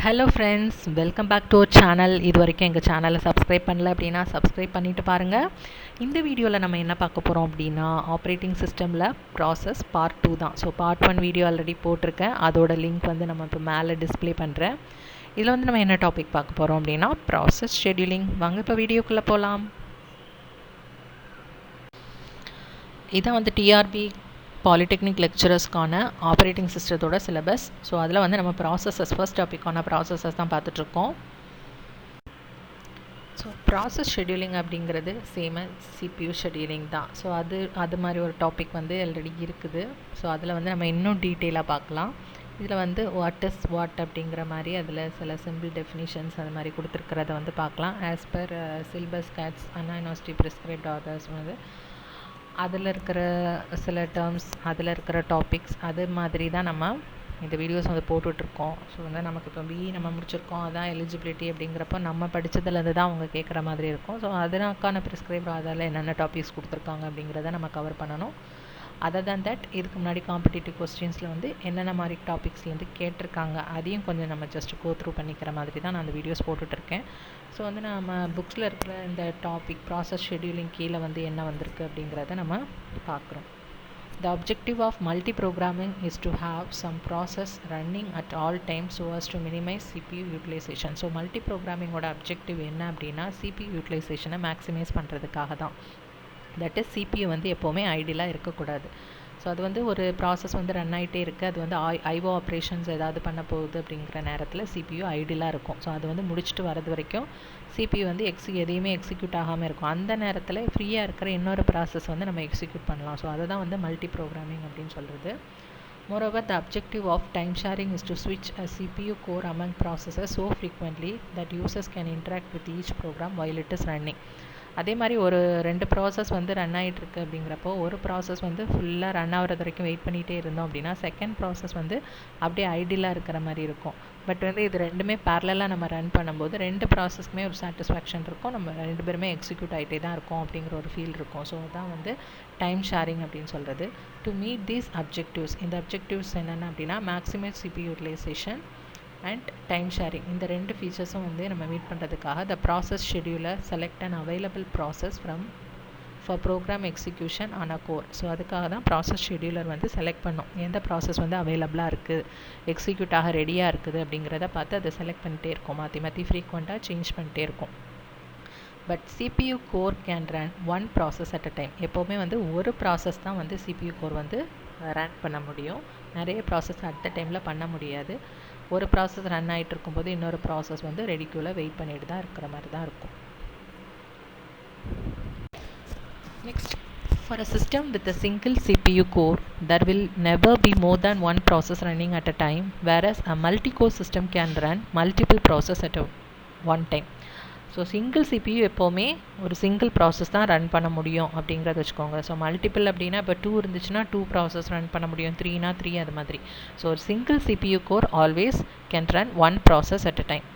Hello friends, welcome back to our channel. இது வரைக்கும் எங்கள் சேனலை சப்ஸ்கிரைப் பண்ணல அப்படின்னா சப்ஸ்கிரைப் பண்ணிவிட்டு பாருங்கள். இந்த வீடியோவில் நம்ம என்ன பார்க்க போகிறோம் அப்படின்னா ஆப்ரேட்டிங் சிஸ்டமில் ப்ராசஸ் பார்ட் 2 தான். ஸோ பார்ட் 1 வீடியோ ஆல்ரெடி போட்டிருக்கேன், அதோட லிங்க் வந்து நம்ம இப்போ மேலே டிஸ்பிளே பண்ணுறேன். இதில் வந்து நம்ம என்ன டாபிக் பார்க்க போகிறோம் அப்படின்னா ப்ராசஸ் ஷெட்யூலிங். வாங்க இப்போ வீடியோக்குள்ளே போகலாம். இதான் வந்து டிஆர்பி பாலிடெக்னிக் லெக்சரர்ஸ்க்கான ஆப்ரேட்டிங் சிஸ்டத்தோட சிலபஸ். ஸோ அதில் வந்து நம்ம ப்ராசஸஸ் ஃபர்ஸ்ட் டாப்பிக்கான ப்ராசஸஸ் தான் பார்த்துட்ருக்கோம். ஸோ ப்ராசஸ் ஷெட்யூலிங் அப்படிங்கிறது சேம் சிபியூ ஷெட்யூலிங் தான். ஸோ அது மாதிரி ஒரு டாபிக் வந்து ஆல்ரெடி இருக்குது. ஸோ அதில் வந்து நம்ம இன்னும் டீட்டெயிலாக பார்க்கலாம். இதில் வந்து வாட் இஸ் வாட் அப்படிங்கிற மாதிரி அதில் சில சிம்பிள் டெஃபினிஷன்ஸ் அது மாதிரி கொடுத்துருக்கிறத வந்து பார்க்கலாம். ஆஸ் பர் சிலபஸ் கேட்ஸ் அண்ணா யூனிவர்சிட்டி ப்ரிஸ்கிரைப்ட் ஆர்டர்ஸ் வந்து அதில் இருக்கிற சில டேர்ம்ஸ், அதில் இருக்கிற டாபிக்ஸ் அது மாதிரி தான் நம்ம இந்த வீடியோஸ் வந்து போட்டுட்ருக்கோம். ஸோ வந்து நமக்கு இப்போ பிஇ நம்ம முடிச்சிருக்கோம், அதான் எலிஜிபிலிட்டி அப்படிங்கிறப்போ நம்ம படித்ததுலேருந்து தான் அவங்க கேட்குற மாதிரி இருக்கும். ஸோ அதற்கான ப்ரிஸ்கிரைப் அதில் என்னென்ன டாபிக்ஸ் கொடுத்துருக்காங்க அப்படிங்கிறத நம்ம கவர் பண்ணணும். அதர் தேன் தட் இதுக்கு முன்னாடி காம்படிட்டிவ் கொஸ்டின்ஸில் வந்து என்னென்ன மாதிரி டாபிக்ஸ்லேருந்து கேட்டிருக்காங்க அதையும் கொஞ்சம் நம்ம ஜஸ்ட் கோ த்ரூ பண்ணிக்கிற மாதிரி தான் நான் அந்த வீடியோஸ் போட்டுட்ருக்கேன். ஸோ வந்து நம்ம புக்ஸில் இருக்கிற இந்த டாபிக் ப்ராசஸ் ஷெட்யூலிங் கீழே வந்து என்ன வந்திருக்கு அப்படிங்கிறத நம்ம பார்க்குறோம். The objective of multi-programming is to have some process running at all times so as to minimize CPU utilization. So multi-programmingோட objective என்ன அப்படின்னா CPU யூட்டிலைசேஷனை மேக்ஸிமைஸ் பண்ணுறதுக்காக தான். தட் இஸ் சிபியூ வந்து எப்போவுமே ஐடியலாக இருக்கக்கூடாது. ஸோ அது வந்து ஒரு ப்ராசஸ் வந்து ரன் ஆகிட்டே இருக்குது, அது வந்து ஐஓ ஆப்ரேஷன்ஸ் ஏதாவது பண்ண போகுது அப்படிங்கிற நேரத்தில் சிபியூ ஐடியலாக இருக்கும். ஸோ அது வந்து முடிச்சுட்டு வரது வரைக்கும் சிபியூ வந்து எதையுமே எக்ஸிக்யூட் ஆகாமல் இருக்கும். அந்த நேரத்தில் ஃப்ரீயாக இருக்கிற இன்னொரு ப்ராசஸ் வந்து நம்ம எக்ஸிக்யூட் பண்ணலாம். ஸோ அதை தான் வந்து மல்டி ப்ரோக்ராமிங் அப்படின்னு சொல்கிறது. Moreover, the objective of time sharing is to switch a CPU core among processes so frequently that users can interact with each program while it is running. அதே மாதிரி ஒரு 2 process வந்து run ஆகிட்டுருக்கு அப்படிங்கிறப்போ ஒரு process வந்து ஃபுல்லாக ரன் ஆகிறது வரைக்கும் வெயிட் பண்ணிகிட்டே இருந்தோம் அப்படின்னா செகண்ட் ப்ராசஸ் வந்து அப்படியே ஐடியலாக இருக்கிற மாதிரி இருக்கும். பட் வந்து இது ரெண்டுமே பேரலாக நம்ம ரன் பண்ணும்போது 2 ப்ராசஸ்க்குமே ஒரு சாட்டிஸ்ஃபேக்ஷன் இருக்கும், நம்ம 2 பேருமே எக்ஸிக்யூட் ஆகிட்டே தான் இருக்கும் அப்படிங்கிற ஒரு ஃபீல் இருக்கும். ஸோ அதுதான் வந்து டைம் ஷேரிங் அப்படின்னு சொல்கிறது. டு மீட் தீஸ் அப்ஜெக்டிவ்ஸ், இந்த அப்ஜெக்டிவ்ஸ் என்னென்ன அப்படின்னா maximize CPU utilization and time sharing, இந்த 2 ஃபீச்சர்ஸும் வந்து நம்ம மீட் பண்ணுறதுக்காக the process scheduler select and available process for program execution on a core. So அதுக்காக தான் ப்ராசஸ் ஷெட்யூலர் வந்து செலக்ட் பண்ணும், எந்த ப்ராசஸ் வந்து அவைலபிளாக இருக்குது, எக்ஸிக்யூட் ஆக ரெடியாக இருக்குது அப்படிங்கிறத பார்த்து அதை செலக்ட் பண்ணிட்டே இருக்கும், மாற்றி ஃப்ரீக்வெண்ட்டாக சேஞ்ச் பண்ணிட்டே இருக்கும். But CPU core can run one process at a time. எப்போவுமே வந்து ஒரு ப்ராசஸ் தான் வந்து சிபியூ கோர் வந்து ரன் பண்ண முடியும், நிறைய ப்ராசஸ் அட் அ டைமில் பண்ண முடியாது. ஒரு ப்ராசஸ் ரன் ஆகிட்டு இருக்கும்போது இன்னொரு ப்ராசஸ் வந்து ரெடிக்குள்ளே வெயிட் பண்ணிட்டு தான் இருக்கிற மாதிரி தான் இருக்கும். Next, for a system with a single CPU core, there will never be more than one process running at a time, whereas a multi-core system can run multiple processes at one time. So single CPU எப்போவுமே ஒரு single process தான் run பண்ண முடியும் அப்படிங்கிறத வச்சுக்கோங்க. So multiple அப்படின்னா இப்போ 2 இருந்துச்சுன்னா 2 ப்ராசஸ் ரன் பண்ண முடியும், 3னா 3 அது மாதிரி. ஸோ ஒரு single CPU core always can run one process at a time.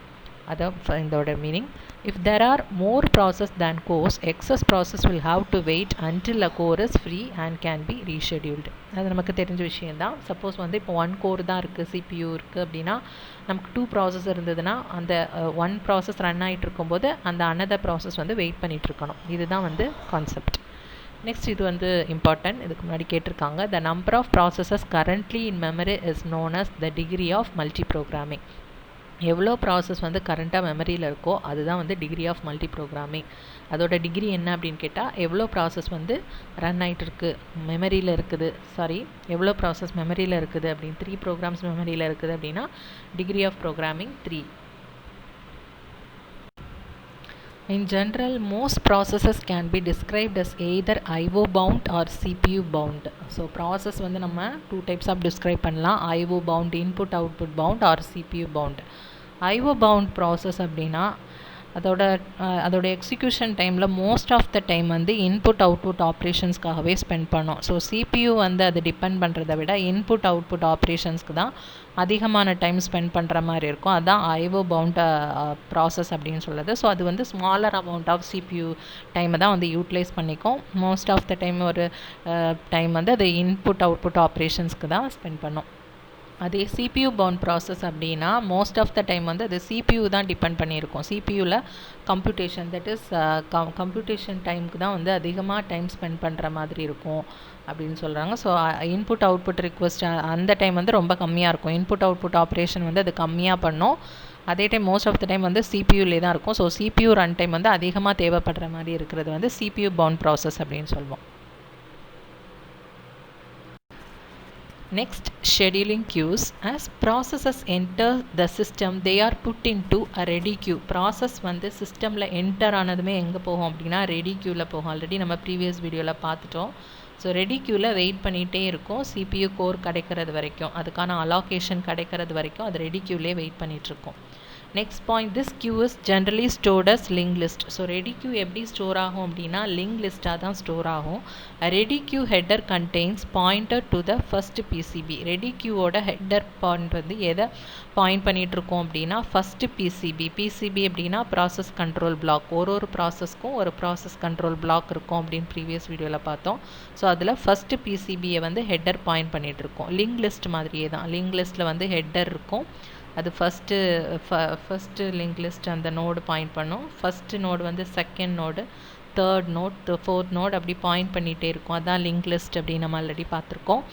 அதான் இதோட மீனிங். If there are more process than cores, excess process will have to wait until a core is free and can be rescheduled. அது நமக்கு தெரிஞ்ச விஷயந்தான். Suppose வந்து இப்போ 1 core தான் இருக்குது, சிபியூ இருக்குது அப்படின்னா நமக்கு 2 ப்ராசஸ் இருந்ததுன்னா அந்த 1 ப்ராசஸ் ரன் ஆகிட்டு இருக்கும்போது அந்த அனதர் ப்ராசஸ் வந்து வெயிட் பண்ணிகிட்டு இருக்கணும். இதுதான் வந்து கான்செப்ட். நெக்ஸ்ட், இது வந்து இம்பார்ட்டன்ட், இதுக்கு முன்னாடி கேட்டிருக்காங்க. The number of processes currently in memory is known as the degree of multi programming. எவ்வளோ ப்ராசஸ் வந்து கரண்ட்டாக மெமரியில் இருக்கோ அதுதான் வந்து டிகிரி ஆஃப் மல்டி ப்ரோக்ராமிங். அதோட டிகிரி என்ன அப்படின்னு கேட்டால் எவ்வளோ ப்ராசஸ் வந்து ரன் ஆகிட்டு இருக்குது மெமரியில் இருக்குது, எவ்வளோ ப்ராசஸ் மெமரியில் இருக்குது அப்படின்னு 3 ப்ரோக்ராம்ஸ் மெமரியில் இருக்குது அப்படின்னா degree of programming 3. In general, most processes can be described as either IO bound or CPU bound. So process வந்து நம்ம 2 types of describe பண்ணலாம், IO bound, input output bound or CPU bound. IO bound process அப்படின்னா அதோட execution டைமில் most of the time வந்து input output ஆப்ரேஷன்ஸ்க்காகவே spend பண்ணோம். So CPU வந்து அது டிபெண்ட் பண்ணுறதை விட இன்புட் அவுட்புட் ஆப்ரேஷன்ஸ்க்கு தான் அதிகமான டைம் ஸ்பெண்ட் பண்ணுற மாதிரி இருக்கும். அதுதான் ஐஓ பவுண்ட் ப்ராசஸ் அப்படின்னு சொல்லுது. ஸோ அது வந்து ஸ்மாலர் அமௌண்ட் ஆஃப் சிபியூ டைமை தான் வந்து யூட்டிலைஸ் பண்ணிக்கும். மோஸ்ட் ஆஃப் த டைம் ஒரு டைம் வந்து அது இன்புட் அவுட்புட் ஆப்ரேஷன்ஸ்க்கு தான் ஸ்பெண்ட் பண்ணும். அதே சிபியூ பவுண்ட் ப்ராசஸ் அப்படின்னா மோஸ்ட் ஆஃப் த டைம் வந்து அது சிபியூ தான் டிபெண்ட் பண்ணியிருக்கும். சிபியூவில் கம்ப்யூட்டேஷன் தட் இஸ் கம்ப்யூட்டேஷன் டைமுக்கு தான் வந்து அதிகமாக டைம் ஸ்பெண்ட் பண்ணுற மாதிரி இருக்கும் அப்படின்னு சொல்கிறாங்க. ஸோ இன்புட் அவுட்புட் ரிக்வெஸ்ட் அந்த டைம் வந்து ரொம்ப கம்மியாக இருக்கும். இன்புட் அவுட்புட் ஆப்ரேஷன் வந்து அது கம்மியாக பண்ணும். அதே time most of the time வந்து சிபியூலே தான் இருக்கும். ஸோ சிபியூ ரன் டைம் வந்து அதிகமாக தேவைப்படுற மாதிரி இருக்கிறது வந்து சிபியூ பவுண்ட் ப்ராசஸ் அப்படின்னு சொல்லுவோம். Next, scheduling queues. As processes enter the system, they are put into a ready queue. Process வந்து சிஸ்டமில் என்டர் ஆனதுமே எங்கே போகும் அப்படின்னா ரெடி க்யூவில் போகும். ஆல்ரெடி நம்ம ப்ரீவியஸ் வீடியோவில் பார்த்துட்டோம். ஸோ ரெடி க்யூவில் வெயிட் பண்ணிகிட்டே இருக்கும் சிபியூ கோர் கிடைக்கிறது வரைக்கும், அதுக்கான அலோகேஷன் கிடைக்கிறது வரைக்கும் அது ரெடி க்யூவிலே வெயிட் பண்ணிகிட்ருக்கோம். Next point, this queue is generally stored as link list. So ready queue எப்படி ஸ்டோர் ஆகும் அப்படின்னா லிங்க் லிஸ்ட்டாக தான் ஸ்டோர் ஆகும். Ready queue header contains pointer to the first PCB. Ready கியூவோட ஹெட்டர் பாயிண்ட் வந்து எதை பாயிண்ட் பண்ணிகிட்ருக்கோம் அப்படின்னா ஃபஸ்ட்டு பிசிபி. பிசிபி அப்படின்னா ப்ராசஸ் கண்ட்ரோல் பிளாக். ஒரு ப்ராசஸ்க்கும் ஒரு ப்ராசஸ் கண்ட்ரோல் பிளாக் இருக்கும் அப்படின்னு ப்ரீவியஸ் வீடியோவில் பார்த்தோம். ஸோ அதில் ஃபஸ்ட்டு பிசிபியை வந்து ஹெட்டர் பாயிண்ட் பண்ணிகிட்ருக்கோம். லிங்க் லிஸ்ட் மாதிரியே தான். லிங்க் லிஸ்ட்டில் வந்து ஹெட்டர் இருக்கும். அது ஃபஸ்ட்டு லிங்க் லிஸ்ட் அந்த நோடு பாயிண்ட் பண்ணும். ஃபஸ்ட்டு நோடு வந்து second node, third node, fourth node அப்படி பாயிண்ட் பண்ணிகிட்டே இருக்கும். அதான் லிங்க் லிஸ்ட் அப்படின்னு நம்ம ஆல்ரெடி பார்த்துருக்கோம்.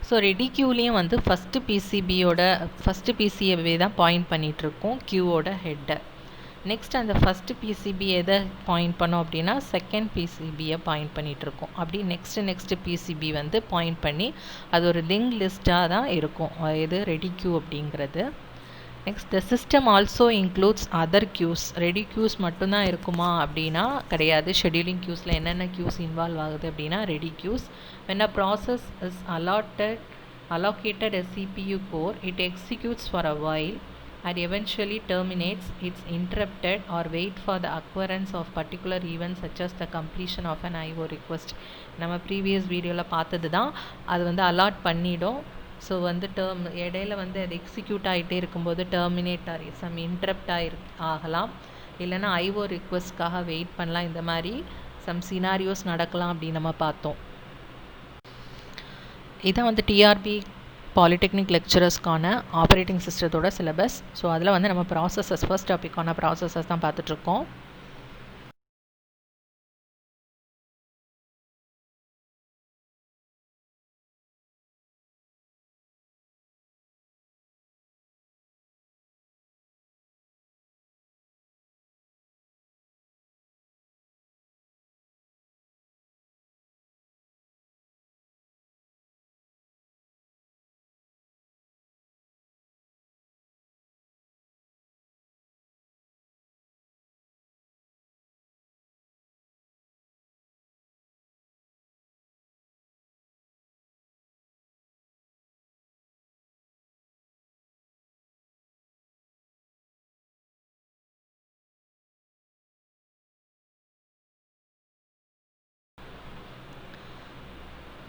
ஸோ ரெடி க்யூலேயும் வந்து ஃபஸ்ட்டு பிசிபியை தான் பாயிண்ட் பண்ணிகிட்ருக்கோம் க்யூவோட ஹெட்டர். நெக்ஸ்ட் அந்த ஃபஸ்ட்டு பிசிபி எதை பாயிண்ட் பண்ணோம் அப்படின்னா செகண்ட் பிசிபியை பாயிண்ட் பண்ணிகிட்ருக்கோம். அப்படி நெக்ஸ்ட்டு பிசிபி வந்து பாயிண்ட் பண்ணி அது ஒரு லிங்க் லிஸ்ட்டாக தான் இருக்கும் இது ரெடி க்யூ அப்படிங்கிறது. Next, the system also includes other cues. Ready cues மட்டும்தான் இருக்குமா அப்படின்னா கிடையாது. ஷெடியூலிங் க்யூஸில் என்னென்ன க்யூஸ் இன்வால்வ் ஆகுது அப்படின்னா ready cues. when a process is allocated a CPU core, it executes for a while and eventually terminates. It's interrupted or wait for the occurrence of particular events such as the completion of an IO request. நம்ம previous வீடியோவில் பார்த்தது தான். அது வந்து allot பண்ணிடும். So வந்து இடையில வந்து அது எக்ஸிக்யூட் ஆகிட்டே இருக்கும்போது டெர்மினேட் ஆகி சம் இன்டரப்ட் ஆகலாம், இல்லைனா ஐஓ ரிக்வெஸ்ட்காக வெயிட் பண்ணலாம். இந்த மாதிரி சம் சினாரியோஸ் நடக்கலாம் அப்படின்னு நம்ம பார்த்தோம். இதான் வந்து டிஆர்பி பாலிடெக்னிக் லெக்சரர்ஸ்க்கான ஆப்ரேட்டிங் சிஸ்டத்தோட சிலபஸ். ஸோ அதில் வந்து நம்ம ப்ராசஸஸ் ஃபர்ஸ்ட் டாப்பிக்கான ப்ராசஸஸ் தான் பார்த்துட்ருக்கோம்.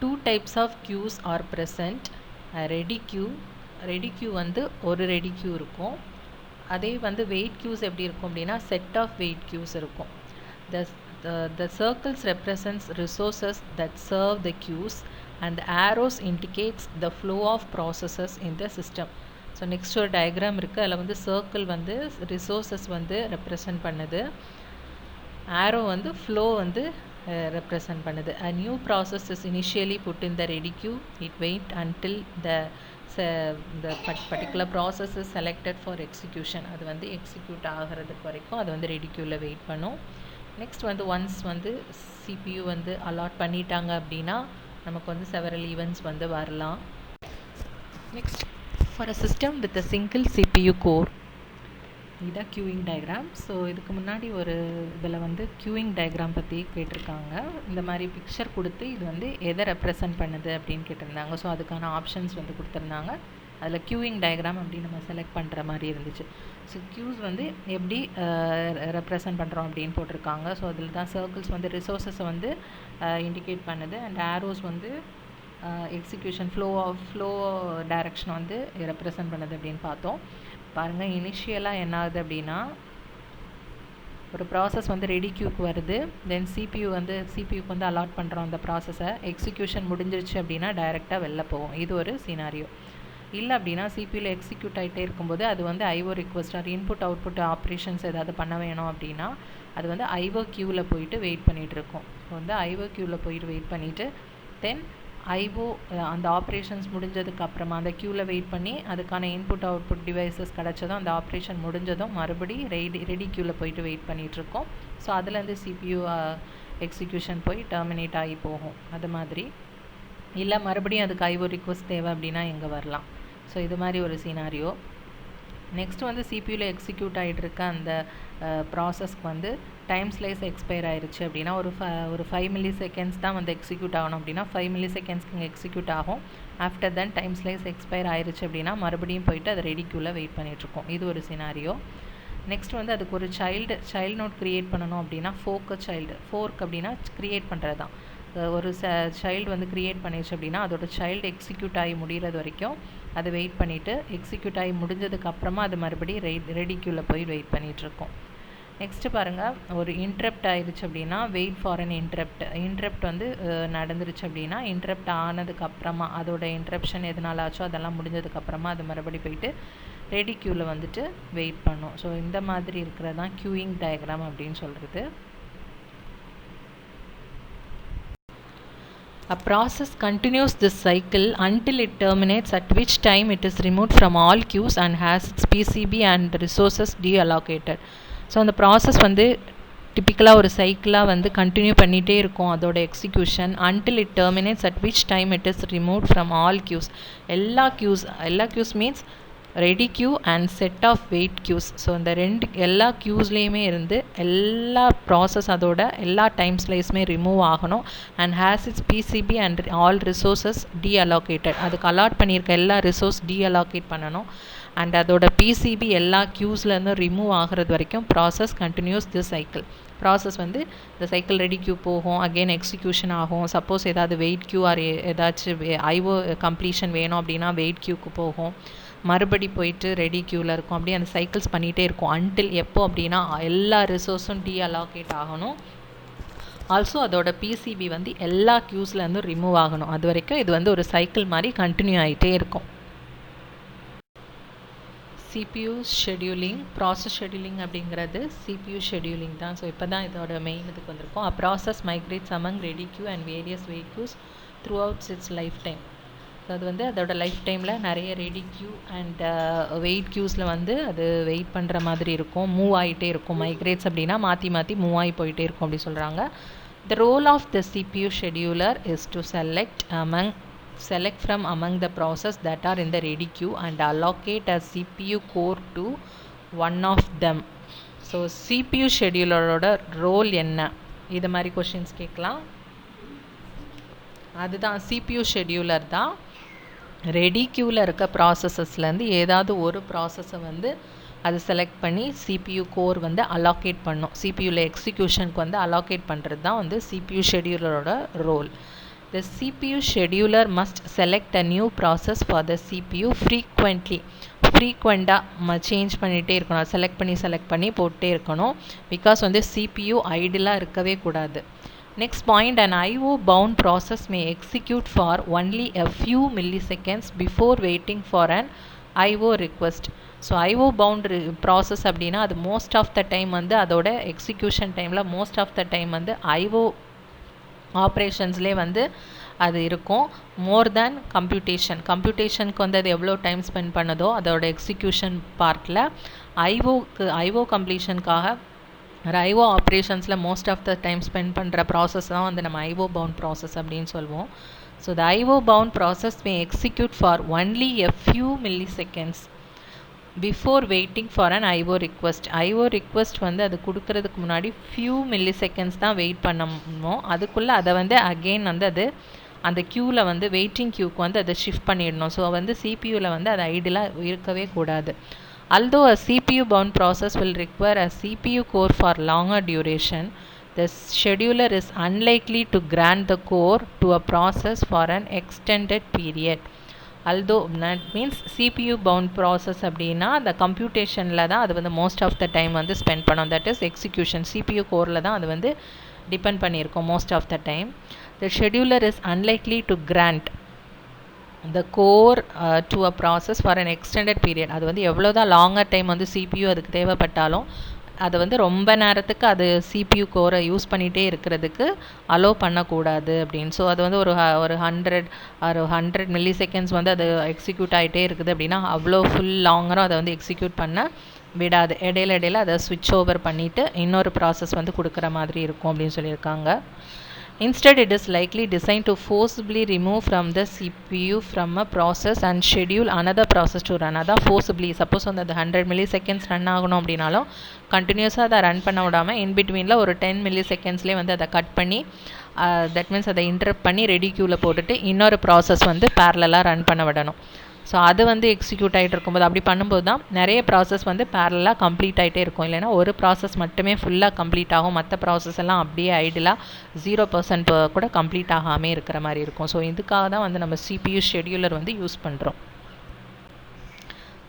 Two types of queues are present. Ready queue வந்து ஒரு ரெடி queue இருக்கும். அதே வந்து வெயிட் queues எப்படி இருக்கும் அப்படின்னா செட் ஆஃப் வெயிட் queues இருக்கும். The circles represents resources that serve the queues and the arrows indicates the flow of processes in the system. So next ஒரு டயக்ராம் இருக்குது. அதில் வந்து சர்க்கிள் வந்து ரிசோர்ஸஸ் வந்து ரெப்ரசன்ட் பண்ணுது, ஆரோ வந்து ஃப்ளோ வந்து represent பண்ணுது. A new process is initially put in the ready queue. It wait until the particular process is selected for execution. அது வந்து எக்ஸிக்யூட் ஆகிறதுக்கு வரைக்கும் அது வந்து ரெடி க்யூவில் வெயிட் பண்ணும். நெக்ஸ்ட் வந்து ஒன்ஸ் வந்து சிபியூ வந்து அலாட் பண்ணிட்டாங்க அப்படின்னா நமக்கு வந்து செவரல் ஈவெண்ட்ஸ் வந்து வரலாம். Next, for a system with a single CPU core, இதுதான் க்யூயிங் டயக்ராம். ஸோ இதுக்கு முன்னாடி ஒரு இதில் வந்து க்யூயிங் டயக்ராம் பற்றி கேட்டிருக்காங்க. இந்த மாதிரி பிக்சர் கொடுத்து இது வந்து எதை ரெப்ரசன்ட் பண்ணுது அப்படின்னு கேட்டிருந்தாங்க. ஸோ அதுக்கான ஆப்ஷன்ஸ் வந்து கொடுத்துருந்தாங்க. அதில் க்யூயிங் டயக்ராம் அப்படின்னு நம்ம செலக்ட் பண்ணுற மாதிரி இருந்துச்சு. ஸோ க்யூஸ் வந்து எப்படி ரெப்ரசன்ட் பண்ணுறோம் அப்படின்னு போட்டிருக்காங்க. ஸோ அதில் தான் சர்க்கிள்ஸ் வந்து ரிசோர்ஸஸை வந்து இண்டிகேட் பண்ணுது அண்ட் ஆரோஸ் வந்து எக்ஸிக்யூஷன் ஃப்ளோ டைரக்ஷன் வந்து ரெப்ரசன்ட் பண்ணுது அப்படின்னு பார்த்தோம். பாருங்கள், இனிஷியலாக என்ன ஆகுது அப்படின்னா ஒரு ப்ராசஸ் வந்து ரெடி க்யூக்கு வருது. தென் சிபியூக்கு வந்து அலாட் பண்ணுறோம் அந்த ப்ராசஸை. எக்ஸிக்யூஷன் முடிஞ்சிருச்சு அப்படின்னா டைரெக்டாக வெளில போகும். இது ஒரு சினாரியோ. இல்லை அப்படின்னா சிபியூவில் எக்ஸிக்யூட் ஆகிட்டே இருக்கும்போது அது வந்து IO request or input output operations ஏதாவது பண்ண வேணும் அப்படின்னா அது வந்து ஐஓ க்யூவில் போயிட்டு வெயிட் பண்ணிகிட்டு இருக்கும். ஸோ வந்து ஐஓ க்யூவில் போயிட்டு வெயிட் பண்ணிவிட்டு தென் ஐஓ அந்த ஆப்ரேஷன்ஸ் முடிஞ்சதுக்கு அப்புறமா அந்த க்யூவில் வெயிட் பண்ணி அதுக்கான இன்புட் அவுட்புட் டிவைசஸ் கிடச்சதும் அந்த ஆப்ரேஷன் முடிஞ்சதும் மறுபடி ரெடி க்யூவில் போயிட்டு வெயிட் பண்ணிகிட்ருக்கோம். ஸோ அதுலேருந்து சிபியூ எக்ஸிக்யூஷன் போய் டெர்மினேட் ஆகி போகும். அது மாதிரி இல்லை மறுபடியும் அதுக்கு ஐஓ ரிக்வெஸ்ட் தேவை அப்படின்னா எங்கே வரலாம். ஸோ இது மாதிரி ஒரு சினாரியோ. நெக்ஸ்ட் வந்து சிபியூவில் எக்ஸிக்யூட் ஆகிட்டு இருக்க அந்த ப்ராசஸ்க்கு வந்து டைம் ஸ்லைஸ் எக்ஸ்பயர் ஆயிடுச்சு அப்படின்னா ஒரு 5 மில்லி செகண்ட்ஸ் தான் வந்து எக்ஸிக்யூட் ஆகணும் அப்படின்னா 5 மில்லி செகண்ட்ஸ்க்கு இங்கே எக்ஸிக்யூட் ஆகும். ஆஃப்டர் தென் டைம் ஸ்லைஸ் எக்ஸ்பயர் ஆயிடுச்சு அப்படின்னா மறுபடியும் போயிட்டு அது ரெடி க்யூவில் வெயிட் பண்ணிகிட்ருக்கோம். இது ஒரு சினாரியோ. நெக்ஸ்ட் வந்து அதுக்கு ஒரு சைல்டு நோட் க்ரியேட் பண்ணணும் அப்படின்னா ஃபோர்க் அப்படின்னா க்ரியேட் பண்ணுறது தான். ஒரு சைல்டு வந்து க்ரியேட் பண்ணிடுச்சு அப்படின்னா அதோட சைல்டு எக்ஸிக்யூட் ஆகி முடிகிறது வரைக்கும் அது வெயிட் பண்ணிவிட்டு எக்ஸிக்யூட் ஆகி முடிஞ்சதுக்கு அப்புறமா அது மறுபடியும் ரெடி க்யூவில் போய் வெயிட் பண்ணிகிட்ருக்கோம். நெக்ஸ்ட்டு பாருங்கள், ஒரு இன்ட்ரப்ட் ஆயிடுச்சு அப்படின்னா வெயிட் ஃபார் அன் இன்ட்ரப்ட் வந்து நடந்துருச்சு அப்படின்னா இன்ட்ரப்ட் ஆனதுக்கப்புறமா அதோட இன்ட்ரப்ஷன் எதனால ஆச்சோ அதெல்லாம் முடிஞ்சதுக்கப்புறமா அது மறுபடி போயிட்டு ரெடி க்யூவில் வந்துட்டு வெயிட் பண்ணும். ஸோ இந்த மாதிரி இருக்கிறது தான் க்யூயிங் டயக்ராம் அப்படின்னு சொல்கிறது. A process continues this cycle until it terminates, at which time it is removed from all queues and has its PCB and resources deallocated. So அந்த ப்ராசஸ் வந்து டிப்பிக்கலாக ஒரு சைக்கிளாக வந்து கண்டினியூ பண்ணிகிட்டே இருக்கும் அதோட execution until it terminates, at which time it is removed from all queues. எல்லா queues means ready queue and set of wait queues. So இந்த எல்லா க்யூஸ்லேயுமே இருந்து எல்லா ப்ராசஸ் அதோட எல்லா டைம் ஸ்லைஸுமே ரிமூவ் ஆகணும். And has its PCB and all resources deallocated. அதுக்கு அலாட் பண்ணியிருக்க எல்லா ரிசோர்ஸ் டீஅலோகேட் பண்ணணும். அண்ட் அதோட பிசிபி எல்லா க்யூஸ்லேருந்து ரிமூவ் ஆகிறது வரைக்கும் process continues this cycle. Process வந்து இந்த சைக்கிள் ரெடி க்யூ போகும், அகெயின் எக்ஸிக்யூஷன் ஆகும். சப்போஸ் ஏதாவது வெயிட் க்யூ ஆர் ஏதாச்சும் ஐஓ கம்ப்ளீஷன் வேணும் அப்படின்னா வெயிட் க்யூக்கு போகும், மறுபடி போயிட்டு ரெடி க்யூவில் இருக்கும். அப்படியே அந்த சைக்கிள்ஸ் பண்ணிகிட்டே இருக்கும் அன்டில் எப்போ அப்படின்னா எல்லா ரிசோர்ஸும் டீஅலோகேட் ஆகணும். ஆல்சோ அதோட பிசிபி வந்து எல்லா க்யூஸ்லேருந்து ரிமூவ் ஆகணும். அது வரைக்கும் இது வந்து ஒரு சைக்கிள் மாதிரி கண்டினியூ ஆகிட்டே இருக்கும். சிபியூ ஷெடியூலிங், ப்ராசஸ் ஷெடியூலிங் அப்படிங்கிறது சிபியூ ஷெடியூலிங் தான். ஸோ இப்போ தான் இதோட மெயின் இதுக்கு வந்திருக்கும். A process migrates among ready queue and various wait queues throughout its life time. So அது வந்து அதோட லைஃப் டைமில் நிறைய ரெடி க்யூ அண்ட் வெயிட் க்யூஸில் வந்து அது வெயிட் பண்ணுற மாதிரி இருக்கும், மூவ் ஆகிட்டே இருக்கும். மைக்ரேட்ஸ் அப்படின்னா மாற்றி மூவ் ஆகி போயிட்டே இருக்கும் அப்படி சொல்கிறாங்க. The role of the CPU scheduler is to select from among the process that are in the ready queue and allocate a CPU core to one of them. So CPU ஷெடியூலரோட role என்ன, இது மாதிரி questions கேட்கலாம். அதுதான் CPU scheduler தான் ready க்யூவில் இருக்க ப்ராசஸஸ்லேருந்து ஏதாவது ஒரு ப்ராசஸை வந்து அது செலக்ட் பண்ணி சிபியூ கோர் வந்து அலாக்கேட் பண்ணும். சிபியூவில் எக்ஸிக்யூஷனுக்கு வந்து அலாக்கேட் பண்ணுறது தான் வந்து சிபியூ ஷெடியூலரோட role. The CPU scheduler must select a new process for the CPU ஃப்ரீக்வெண்ட்டாக சேஞ்ச் பண்ணிகிட்டே இருக்கணும். செலக்ட் பண்ணி போட்டே இருக்கணும். பிகாஸ் வந்து சிபியூ ஐடியலாக இருக்கவே கூடாது. Next point, an IO bound process may execute for only a few milliseconds before waiting for an IO request. So IO bound process அப்படின்னா அது மோஸ்ட் ஆஃப் த டைம் வந்து அதோட எக்ஸிக்யூஷன் டைமில் மோஸ்ட் ஆஃப் த டைம் வந்து IO ஆப்ரேஷன்ஸ்லேயே வந்து அது இருக்கும். மோர் தேன் கம்ப்யூட்டேஷனுக்கு வந்து அது எவ்வளோ டைம் ஸ்பெண்ட் பண்ணதோ அதோட எக்ஸிக்யூஷன் பார்ட்டில் ஐஓ கம்ப்ளீஷனுக்காக ஐஓ ஆப்ரேஷன்ஸில் most of the time spend பண்ணுற ப்ராசஸ் தான் வந்து நம்ம ஐஓ பவுண்ட் ப்ராசஸ் அப்படின்னு சொல்லுவோம். So the IO bound process may execute for only a few milliseconds before waiting for an IO request வந்து அது கொடுக்கறதுக்கு முன்னாடி ஃபியூ மில்லிசெகண்ட்ஸ் தான் வெயிட் பண்ணணும். அதுக்குள்ளே அதை வந்து அகெயின் வந்து அது அந்த க்யூவில் வந்து வெயிட்டிங் க்யூக்கு வந்து அதை ஷிஃப்ட் பண்ணிடணும். ஸோ வந்து சிபியூவில் வந்து அது ஐடியலாக இருக்கவே கூடாது. Although a CPU-bound process will require a CPU core for longer duration, the scheduler is unlikely to grant the core to a process for an extended period. Although that means CPU-bound process அப்படின்னா அந்த கம்ப்யூட்டேஷனில் தான் அது வந்து most of the time வந்து spend பண்ணும். That is execution CPU கோரில் தான் அது வந்து டிபெண்ட் பண்ணியிருக்கோம் most of the time. The scheduler is unlikely to grant the core to a process for an extended period. அது வந்து எவ்வளோதான் லாங்கர் டைம் வந்து சிபியூ அதுக்கு தேவைப்பட்டாலும் அதை வந்து ரொம்ப நேரத்துக்கு அது சிபியூ கோரை யூஸ் பண்ணிகிட்டே இருக்கிறதுக்கு அலோவ் பண்ணக்கூடாது அப்படின்னு. ஸோ அது வந்து ஒரு 100 மில்லி செகண்ட்ஸ் வந்து அது எக்ஸிக்யூட் ஆகிட்டே இருக்குது அப்படின்னா அவ்வளோ ஃபுல் லாங்கரும் அதை வந்து எக்ஸிக்யூட் பண்ண விடாது. இடையில அதை ஸ்விட்ச் ஓவர் பண்ணிவிட்டு இன்னொரு ப்ராசஸ் வந்து கொடுக்குற மாதிரி இருக்கும் அப்படின்னு சொல்லியிருக்காங்க. Instead, it is likely designed to forcibly remove from the CPU from a process and schedule another process to run. அதான் forcibly, suppose வந்து அது 100 milliseconds ரன் ஆகணும் அப்படின்னாலும் கண்டினியூஸாக அதை ரன் பண்ண விடாமல் இன்பிட்வீனில் ஒரு 10 millisecondsலேயே வந்து அதை கட் பண்ணி தட் மீன்ஸ் அதை இன்டரப்ட் பண்ணி ரெடி க்யூவில் போட்டுட்டு இன்னொரு ப்ராசஸ் வந்து பேரலாக ரன் பண்ண விடணும். ஸோ அது வந்து எக்ஸிக்யூட் ஆகிட்டு இருக்கும்போது அப்படி பண்ணும்போது தான் நிறைய ப்ராசஸ் வந்து பேரலாக கம்ப்ளீட் ஆகிட்டே இருக்கும். இல்லைனா ஒரு ப்ராசஸ் மட்டுமே ஃபுல்லாக கம்ப்ளீட் ஆகும், மற்ற ப்ராசஸ் எல்லாம் அப்படியே ஐடிலாக 0% கூட கம்ப்ளீட் ஆகாமே இருக்கிற மாதிரி இருக்கும். ஸோ இதுக்காக தான் வந்து நம்ம CPU ஷெடியூலர் வந்து யூஸ் பண்ணுறோம்.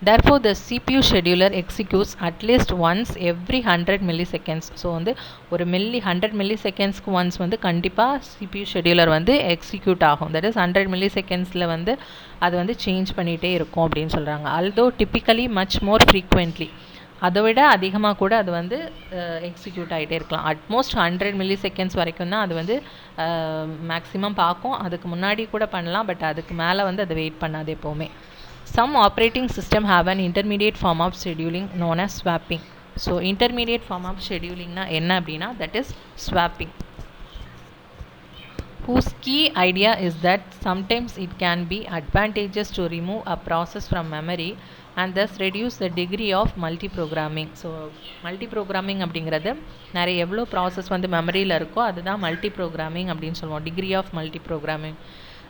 Therefore, the CPU scheduler executes at least once every 100 milliseconds. So வந்து ஒரு 100 millisecondsக்கு ஒன்ஸ் வந்து கண்டிப்பாக CPU scheduler வந்து எக்ஸிக்யூட் ஆகும். தட் இஸ் 100 millisecondsல வந்து அது வந்து சேஞ்ச் பண்ணிகிட்டே இருக்கும் அப்படின்னு சொல்கிறாங்க. although typically much more frequently, அதை விட அதிகமாக கூட அது வந்து எக்ஸிக்யூட் ஆகிட்டே இருக்கலாம். அட்மோஸ்ட் 100 milliseconds வரைக்கும் தான் அது வந்து மேக்ஸிமம் பார்க்கும். அதுக்கு முன்னாடி கூட பண்ணலாம், பட் அதுக்கு மேலே வந்து அதை வெயிட் பண்ணாது எப்போவுமே. Some operating system have an intermediate form of scheduling known as swapping. So intermediate form of scheduling na enna appadina, that is swapping, whose key idea is that sometimes it can be advantageous to remove a process from memory and thus reduce the degree of multiprogramming. So multiprogramming அப்படிங்கிறது நிறைய எவ்வளோ process வந்து மெமரியில் இருக்கோ அதுதான் multiprogramming அப்படின்னு சொல்லுவோம். Degree of multiprogramming,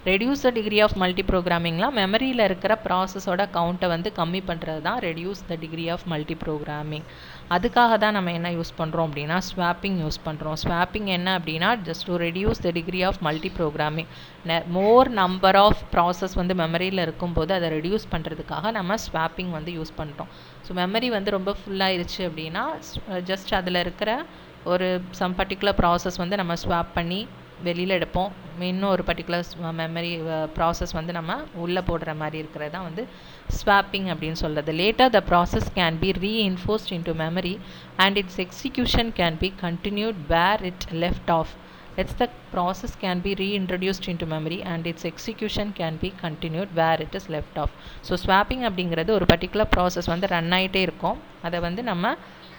reduce the degree of மல்டிப்ரோக்ராமிங்லாம் மெமரியில் இருக்கிற ப்ராசஸோட கவுண்ட்டை வந்து கம்மி பண்ணுறது தான் reduce the degree of multiprogramming. அதுக்காக தான் நம்ம என்ன யூஸ் பண்ணுறோம் அப்படின்னா ஸ்வாப்பிங் யூஸ் பண்ணுறோம். ஸ்வாப்பிங் என்ன அப்படின்னா just to reduce the degree of multiprogramming. More number of process வந்து மெமரியில் இருக்கும்போது அதை ரெடியூஸ் பண்ணுறதுக்காக நம்ம ஸ்வாப்பிங் வந்து யூஸ் பண்ணுறோம். ஸோ மெமரி வந்து ரொம்ப ஃபுல்லாகிருச்சு அப்படின்னா ஜஸ்ட் அதில் இருக்கிற ஒரு சம் பர்டிகுலர் ப்ராசஸ் வந்து நம்ம ஸ்வாப் பண்ணி வெளியில் எடுப்போம். இன்னும் ஒரு பர்டிகுலர் மெமரி ப்ராசஸ் வந்து நம்ம உள்ளே போடுற மாதிரி இருக்கிறது தான் வந்து ஸ்வாப்பிங் அப்படின்னு சொல்கிறது. Later the process can be reinforced into memory and its execution can be continued where it left off. The process can be reintroduced into memory and its execution can be continued where it is left off. So swapping அப்படிங்கிறது ஒரு particular process வந்து run ஆகிட்டே இருக்கும், அதை வந்து நம்ம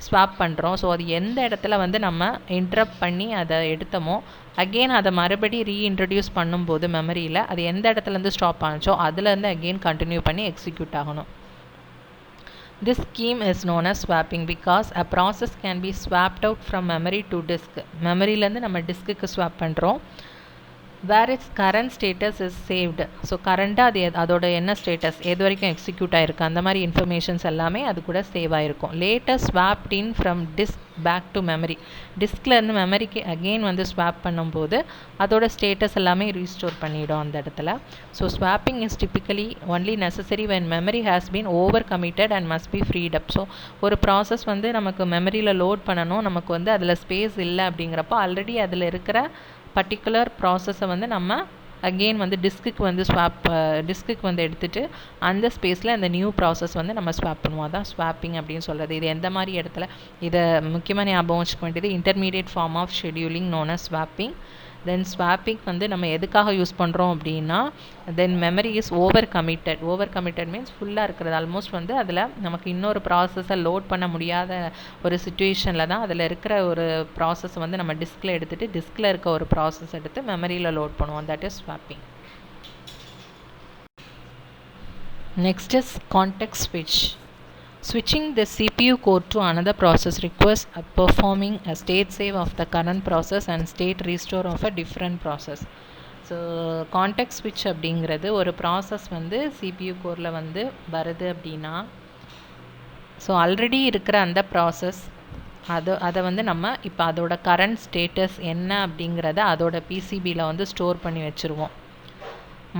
swap பண்ணுறோம். So அது எந்த இடத்துல வந்து நம்ம இன்டரப்ட் பண்ணி அதை எடுத்தோமோ அகெயின் அதை மறுபடி ரீஇன்ட்ரடியூஸ் பண்ணும்போது மெமரியில் அது எந்த இடத்துலேருந்து ஸ்டாப் ஆனிச்சோ அதுலேருந்து அகெயின் கண்டினியூ பண்ணி எக்ஸிக்யூட் ஆகணும். This scheme is known as swapping because a process can be swapped out from memory to disk. மெமரியிலேருந்து நம்ம டிஸ்க்கு ஸ்வாப் பண்ணுறோம். where its current status is saved. So கரண்ட்டாக அது அதோட என்ன ஸ்டேட்டஸ் எது வரைக்கும் எக்ஸிக்யூட் ஆகிருக்கு அந்த மாதிரி இன்ஃபர்மேஷன்ஸ் எல்லாமே அது கூட சேவ் ஆகிருக்கும். Later swapped in from disk back to memory. டிஸ்க்லேருந்து மெமரிக்கு அகெயின் வந்து ஸ்வாப் பண்ணும்போது அதோட ஸ்டேட்டஸ் எல்லாமே ரீஸ்டோர் பண்ணிவிடும் அந்த இடத்துல. So swapping is typically only necessary when memory has been over committed and must be freed up. So ஒரு ப்ராசஸ் வந்து நமக்கு மெமரியில் லோட் பண்ணணும், நமக்கு வந்து அதில் ஸ்பேஸ் இல்லை அப்படிங்கிறப்போ ஆல்ரெடி அதில் இருக்கிற பர்டிகுலர் ப்ராசஸை வந்து நம்ம அகெயின் வந்து டிஸ்க்குக்கு வந்து எடுத்துகிட்டு அந்த ஸ்பேஸில் அந்த நியூ ப்ராசஸ் வந்து நம்ம ஸ்வாப் பண்ணுவோம். அதான் ஸ்வாப்பிங் அப்படின்னு சொல்கிறது. இது எந்த மாதிரி இடத்துல இதை முக்கியமாக ஞாபகம் வச்சுக்க வேண்டியது intermediate form of scheduling known as swapping. Then swapping வந்து நம்ம எதுக்காக யூஸ் பண்ணுறோம் அப்படின்னா then memory is over committed means ஃபுல்லாக இருக்கிறது. ஆல்மோஸ்ட் வந்து அதில் நமக்கு இன்னொரு ப்ராசஸை லோட் பண்ண முடியாத ஒரு சிச்சுவேஷனில் தான் அதில் இருக்கிற ஒரு ப்ராசஸ் வந்து நம்ம டிஸ்கில் எடுத்துகிட்டு டிஸ்கில் இருக்க ஒரு ப்ராசஸ் எடுத்து மெமரியில் லோட் பண்ணுவோம். That is swapping. Next is context ஸ்விட்ச். Switching the CPU core to another process requires performing a state save of the current process and state restore of a different process. So context ஸ்விட்ச் அப்படிங்கிறது ஒரு process வந்து CPU கோரில் வந்து வருது அப்படின்னா so already இருக்கிற அந்த ப்ராசஸ் அதை வந்து நம்ம இப்போ அதோட கரண்ட் ஸ்டேட்டஸ் என்ன அப்படிங்கிறத அதோட பிசிபியில் வந்து ஸ்டோர் பண்ணி வச்சுருவோம்.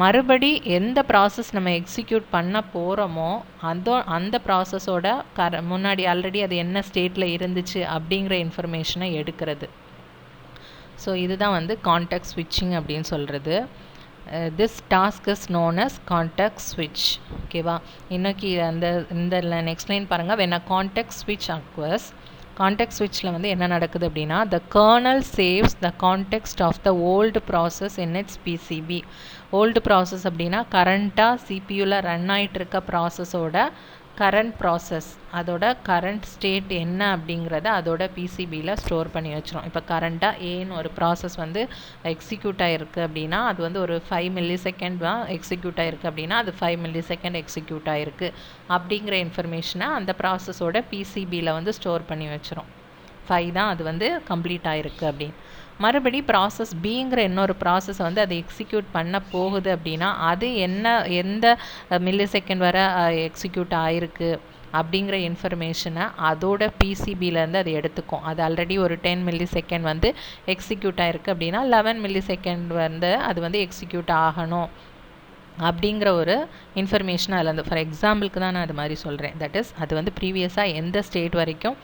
மறுபடி எந்த ப்ராசஸ் நம்ம எக்ஸிக்யூட் பண்ண போகிறோமோ அந்த ப்ராசஸோட முன்னாடி ஆல்ரெடி அது என்ன ஸ்டேட்டில் இருந்துச்சு அப்படிங்கிற இன்ஃபர்மேஷனை எடுக்கிறது. ஸோ இதுதான் வந்து கான்டெக்ஸ்ட் ஸ்விட்சிங் அப்படின்னு சொல்கிறது. This task is known as context ஸ்விட்ச். ஓகேவா? இன்னைக்கு இந்த நெக்ஸ்ட் லைன் பாருங்கள். when a context switch occurs, context ஸ்விட்சில் வந்து என்ன நடக்குது அப்படின்னா, the kernel saves the context of the old process in its PCB. Old process அப்படின்னா கரண்ட்டாக சிபியூவில் ரன் ஆகிட்டு இருக்க ப்ராசஸோட கரண்ட் ப்ராசஸ், அதோட கரண்ட் ஸ்டேட் என்ன அப்படிங்கிறத அதோட பிசிபியில் ஸ்டோர் பண்ணி வச்சிரும். இப்போ கரண்ட்டாக ஏன்னு ஒரு ப்ராசஸ் வந்து எக்ஸிக்யூட் ஆகிருக்கு அப்படின்னா அது வந்து ஒரு 5 millisecond தான் எக்ஸிக்யூட் ஆகிருக்கு அப்படின்னா அது 5 millisecond எக்ஸிக்யூட் ஆகிருக்கு அப்படிங்கிற இன்ஃபர்மேஷனை அந்த ப்ராசஸோட பிசிபியில் வந்து ஸ்டோர் பண்ணி வச்சிரும். 5 தான் அது வந்து கம்ப்ளீட் ஆகிருக்கு அப்படின்னு. மறுபடி ப்ராசஸ் பிங்கிற இன்னொரு ப்ராசஸ் வந்து அதை எக்ஸிக்யூட் பண்ண போகுது அப்படின்னா அது எந்த மில்லிசெகண்ட் வரை எக்ஸிக்யூட் ஆகிருக்கு அப்படிங்கிற இன்ஃபர்மேஷனை அதோட பிசிபியிலேருந்து அது எடுத்துக்கும். அது ஆல்ரெடி ஒரு 10 millisecond வந்து எக்ஸிக்யூட் ஆகிருக்கு அப்படின்னா 11 millisecond வந்து அது வந்து எக்ஸிக்யூட் ஆகணும் அப்படிங்கிற ஒரு இன்ஃபர்மேஷன் அதில் இருந்து. ஃபார் எக்ஸாம்பிளுக்கு தான் நான் அது மாதிரி சொல்கிறேன். தட் இஸ் அது வந்து ப்ரீவியஸாக எந்த ஸ்டேட் வரைக்கும்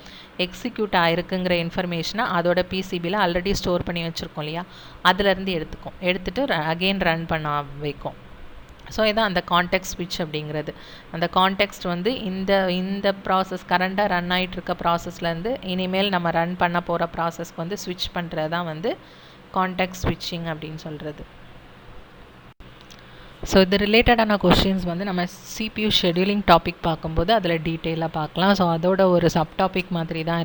எக்ஸிக்யூட் ஆகிருக்குங்கிற இன்ஃபர்மேஷனை அதோட பிசிபியில் ஆல்ரெடி ஸ்டோர் பண்ணி வச்சுருக்கோம் இல்லையா, அதுலேருந்து எடுத்துட்டு அகெயின் ரன் பண்ண வைக்கும். ஸோ இதான் அந்த கான்டெக்ஸ்ட் ஸ்விட்ச் அப்படிங்கிறது. அந்த கான்டெக்ஸ்ட் வந்து இந்த ப்ராசஸ் கரண்ட்டாக ரன் ஆகிட்டு இருக்க ப்ராசஸ்லேருந்து இனிமேல் நம்ம ரன் பண்ண போகிற ப்ராசஸ்க்கு வந்து ஸ்விட்ச் பண்ணுறது தான் வந்து கான்டெக்ஸ்ட் ஸ்விட்சிங் அப்படின்னு சொல்கிறது. ஸோ இது ரிலேட்டடான கொஷின்ஸ் வந்து நம்ம சிபியூ ஷெடியூலிங் டாபிக் பார்க்கும்போது அதில் டீட்டெயிலாக பார்க்கலாம். ஸோ அதோட ஒரு சப் டாபிக் மாதிரி தான்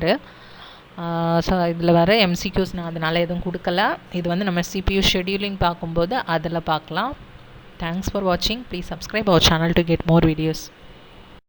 ஸோ இதில் வர எம்சிக்யூஸ் நான் அதனால் எதுவும் கொடுக்கல. இது வந்து நம்ம சிபியூ ஷெடியூலிங் பார்க்கும்போது அதில் பார்க்கலாம். தேங்க்ஸ் ஃபார் வாட்சிங். Please subscribe our channel to get more videos.